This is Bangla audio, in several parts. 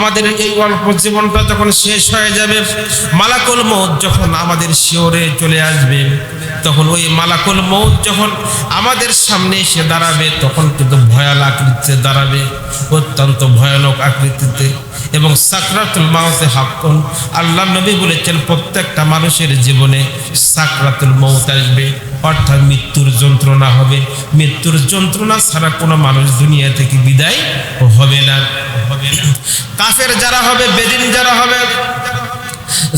আমাদের এই অল্প জীবনটা যখন শেষ হয়ে যাবে, মালাকুল মউত যখন আমাদের শিওরে চলে আসবে, তখন ওই মালাকুল মউত যখন আমাদের সামনে এসে দাঁড়াবে, তখন কিন্তু ভয়াল আকৃতিতে দাঁড়াবে, অত্যন্ত ভয়ানক আকৃতিতে। এবং সাকরাতুল মাউতে হাক্কুন, আল্লাহ নবী বলেছেন প্রত্যেকটা মানুষের জীবনে সাকরাতুল মউত আসবে, অর্থাৎ মৃত্যুর যন্ত্রণা হবে। মৃত্যুর যন্ত্রণা ছাড়া কোনো মানুষ দুনিয়া থেকে বিদায় হবে না। কাফের যারা হবে, বেদিন যারা হবে,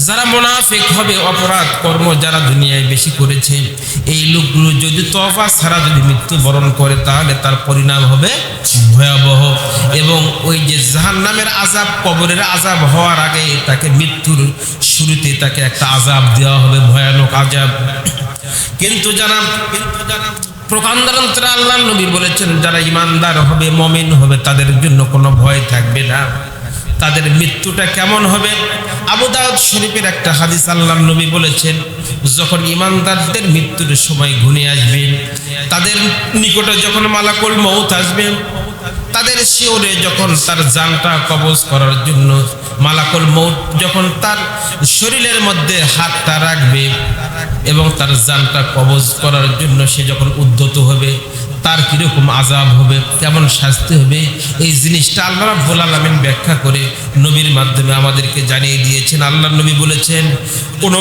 যারা মুনাফিক হবে, অপরাধ কর্ম যারা দুনিয়ায় বেশি করেছে, এই লোকগুলো যদি তওবা ছাড়া যদি মৃত্যুবরণ করে, তাহলে তার পরিণাম হবে ভয়াবহ। এবং ওই যে জাহান্নামের আযাব, কবরের আযাব হওয়ার আগে তাকে মৃত্যুর শুরুতে তাকে একটা আযাব দেওয়া হবে, ভয়ানক আযাব। কিন্তু যারা প্রকান্ডান্তরে আল্লাহ নবী বলেছেন যারা ইমানদার হবে, মুমিন হবে, তাদের জন্য কোনো ভয় থাকবে না। তাদের মৃত্যুটা কেমন হবে? আবু দাউদ শরীফের একটা হাদিস, আল্লাহ নবী বলেছেন যখন ইমানদারদের মৃত্যুর সময় ঘনিয়ে আসবে, তাদের নিকটে যখন মালাকুল মউত আসবে, তাদের শিওরে যখন তার জানটা কবজ করার জন্য মালাকুল মউত যখন তার শরীরের মধ্যে হাতটা রাখবে এবং তার জানটা কবজ করার জন্য সে যখন উদ্যত হবে, তার কিরকম আযাব হবে, কেমন শাস্তি হবে, এই জিনিসটা আল্লাহ রাব্বুল আলামিন ব্যাখ্যা করে নবীর মাধ্যমে আমাদেরকে জানিয়ে দিয়েছেন। আল্লাহ নবী বলেছেন কোন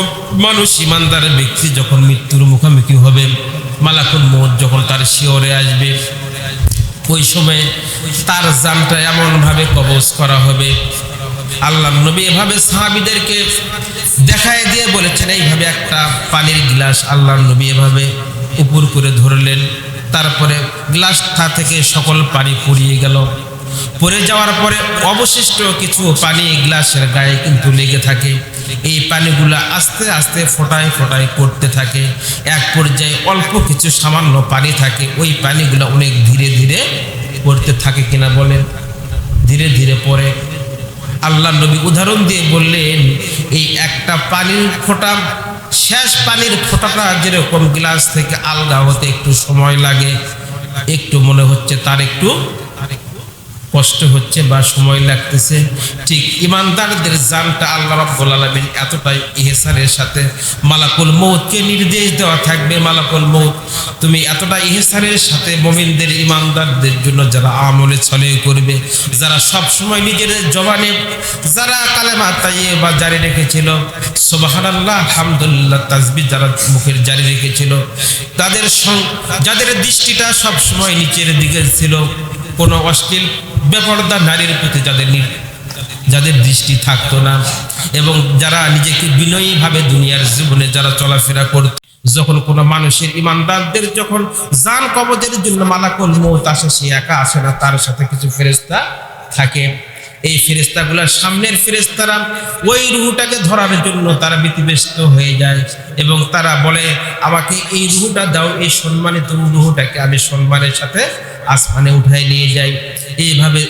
মানুষ ইমানদার ব্যক্তি যখন মৃত্যুর মুখোমুখি হবে, মালাকুল মউত যখন তার শিওরে আসবে, ওই সময় তার জানটা এমনভাবে কবজ করা হবে। আল্লাহ নবী এভাবে সাহাবীদেরকে দেখায় দিয়ে বলেছেন, এইভাবে একটা পানির গ্লাস আল্লাহ নবী এভাবে উপর করে ধরলেন, তারপরে গ্লাসটা থেকে সকল পানি পড়িয়ে গেল। পড়ে যাওয়ার পরে অবশিষ্ট কিছু পানি গ্লাসের গায়ে কিন্তু লেগে থাকে। এই পানিগুলা আস্তে আস্তে ফোটায় ফোটায় করতে থাকে। এক পর্যায়ে অল্প কিছু সামান্য পানি থাকে, ওই পানিগুলা অনেক ধীরে ধীরে পড়তে থাকে। কিনা বলেন? ধীরে ধীরে পড়ে। আল্লাহ নবী উদাহরণ দিয়ে বললেন, এই একটা পানির ফোঁটা, শেষ পানির ফোঁটাটা যেরকম গ্লাস থেকে আলগা হতে একটু সময় লাগে, একটু মনে হচ্ছে তার একটু কষ্ট হচ্ছে বা সময় লাগতেছে, ঠিক ইমানদারদের জানটা আল্লাহ রাব্বুল আলামিন এতটাই ইহসানের সাথে মালাকুল মউতকে নির্দেশ দেওয়া থাকবে, মালাকুল মউত তুমি এতটা ইহসানের সাথে মুমিনদের, ইমানদারদের জন্য যারা আমলে ছলে করবে, যারা সব সময় নিজের জবানে যারা কালেমা তাইয়্যিবা জারি রেখেছিল, সুবহানাল্লাহ আলহামদুলিল্লাহ তাসবিহ যারা মুখের জারি রেখেছিল, তাদের যাদের দৃষ্টিটা সব সময় নিচের দিকে ছিল, কোনো অশ্লীল বেপরদা নারীর প্রতি যাদের দৃষ্টি থাকতো না, এবং যারা নিজেকে বিনয়ীভাবে দুনিয়ার জীবনে যারা চলাফেরা করত, যখন কোনো মানুষের, ইমানদারদের যখন জান কবজের জন্য মালাকুল মউত আসে, সে একা আসে না, তার সাথে কিছু ফেরেশতা থাকে। এই ফেরেশতাগুলোর সামনের ফেরেশতারা ওই রূহটাকে ধরার জন্য তারা ব্যতিব্যস্ত হয়ে যায় এবং তারা বলে, আমাকে এই রূহটা দাও, এই সম্মানিত রূহটাকে আমি সম্মানের সাথে আসমানে উঠায় নিয়ে যাই। এইভাবে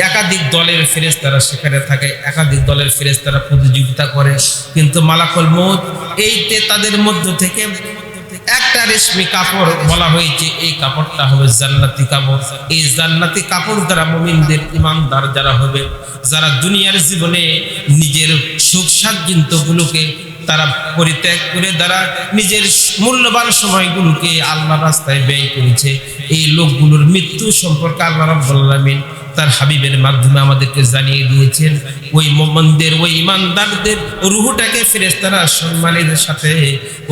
একাধিক দলের ফেরেশতারা সেখানে থাকে, একাধিক দলের ফেরেশতারা প্রতিযোগিতা করে, কিন্তু মালাকুল মউত এইতে তাদের মধ্য থেকে একটা রেশমি কাপড় বলা হয়েছে, এই কাপড়টা হবে জান্নাতি কাপড়। এই জান্নাতি কাপড় দ্বারা মুমিনদের, ইমানদার যারা হবে, যারা দুনিয়ার জীবনে নিজের সুখ স্বাচ্ছন্দ্যগুলোকে তারা পরিত্যাগ করে তারা নিজের মূল্যবান সময়গুলোকে আল্লাহর রাস্তায় ব্যয় করেছে, এই লোকগুলোর মৃত্যু সম্পর্কে আল্লাহ রাব্বুল আলামিন তার হাবিবের মাধ্যমে আমাদেরকে জানিয়ে দিয়েছেন। ওই মুমিনদের, ওই ইমানদারদের রূহটাকে ফেরেশতারা সম্মানের সাথে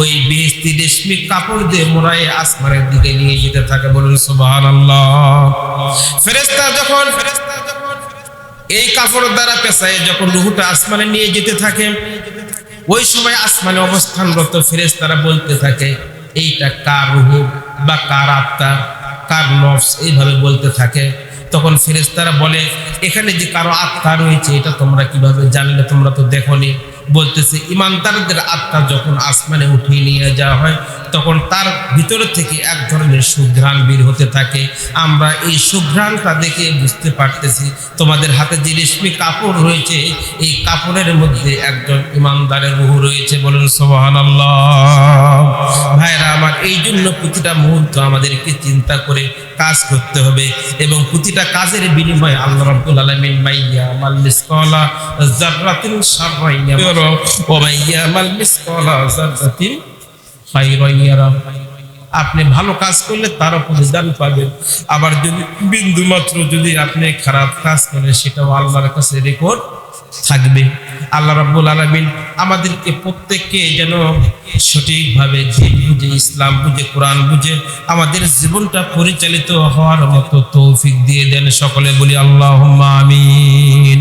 ওই বেহেশতি রেশমি কাপড় দিয়ে মোড়ায় আসমানের দিকে নিয়ে যেতে থাকে। বলুন সুবহানাল্লাহ। ফেরেশতা যখন এই কাপড় দ্বারা পেঁচায় যখন রূহটা আসমানে নিয়ে যেতে থাকে, ওই সময় আসমানে অবস্থানরত ফেরেশতারা বলতে থাকে, এইটা কার রূহ বা কার আত্মা, কার নফস, এইভাবে বলতে থাকে। তখন ফেরেশতারা বলে, এখানে যে কারো আত্মা রয়েছে এটা তোমরা কিভাবে জানলে, তোমরা তো দেখোনি। বলতেছে, ইমানদারদের আত্মা যখন আসমানে উঠিয়ে নিয়ে যাওয়া হয়, তখন তার ভিতর থেকে এক ধরনের সুঘ্রাণ বের হতে থাকে। আমরা এই সুঘ্রাণটা দেখে বুঝতে পারতেছি তোমাদের হাতে যে রেশমি কাপড় রয়েছে, এই কাপড়ের মধ্যে একজন ইমানদারের রূহ রয়েছে। বলুন সুবহানাল্লাহ। ভাইরা আমার, এই জন্য প্রতিটা মুহূর্ত আমাদেরকে চিন্তা করে কাজ করতে হবে এবং প্রতিটা প্রতিটা কাজের বিনিময়ে আল্লাহ রাব্বুল আলামিন মাইয়া মাল মিসকালা যাররাতিন শাররান ইয়ারা ওয়া মাইয়া মাল মিসকালা যাররাতিন খায়রান ইয়ারা। আপনি ভালো কাজ করলে তার প্রতিদান পাবেন, আবার যদি বিন্দু মাত্র যদি আপনি খারাপ কাজ করেন সেটাও আল্লাহর কাছে রেকর্ড থাকবে। আল্লাহ রাব্বুল আলামিন আমাদেরকে প্রত্যেককে যেন সঠিকভাবে দিন বুঝে, ইসলাম বুঝে, কোরআন বুঝে আমাদের জীবনটা পরিচালিত হওয়ার মতো তৌফিক দিয়ে দেন। সকলে বলি আল্লাহুম্মা আমিন।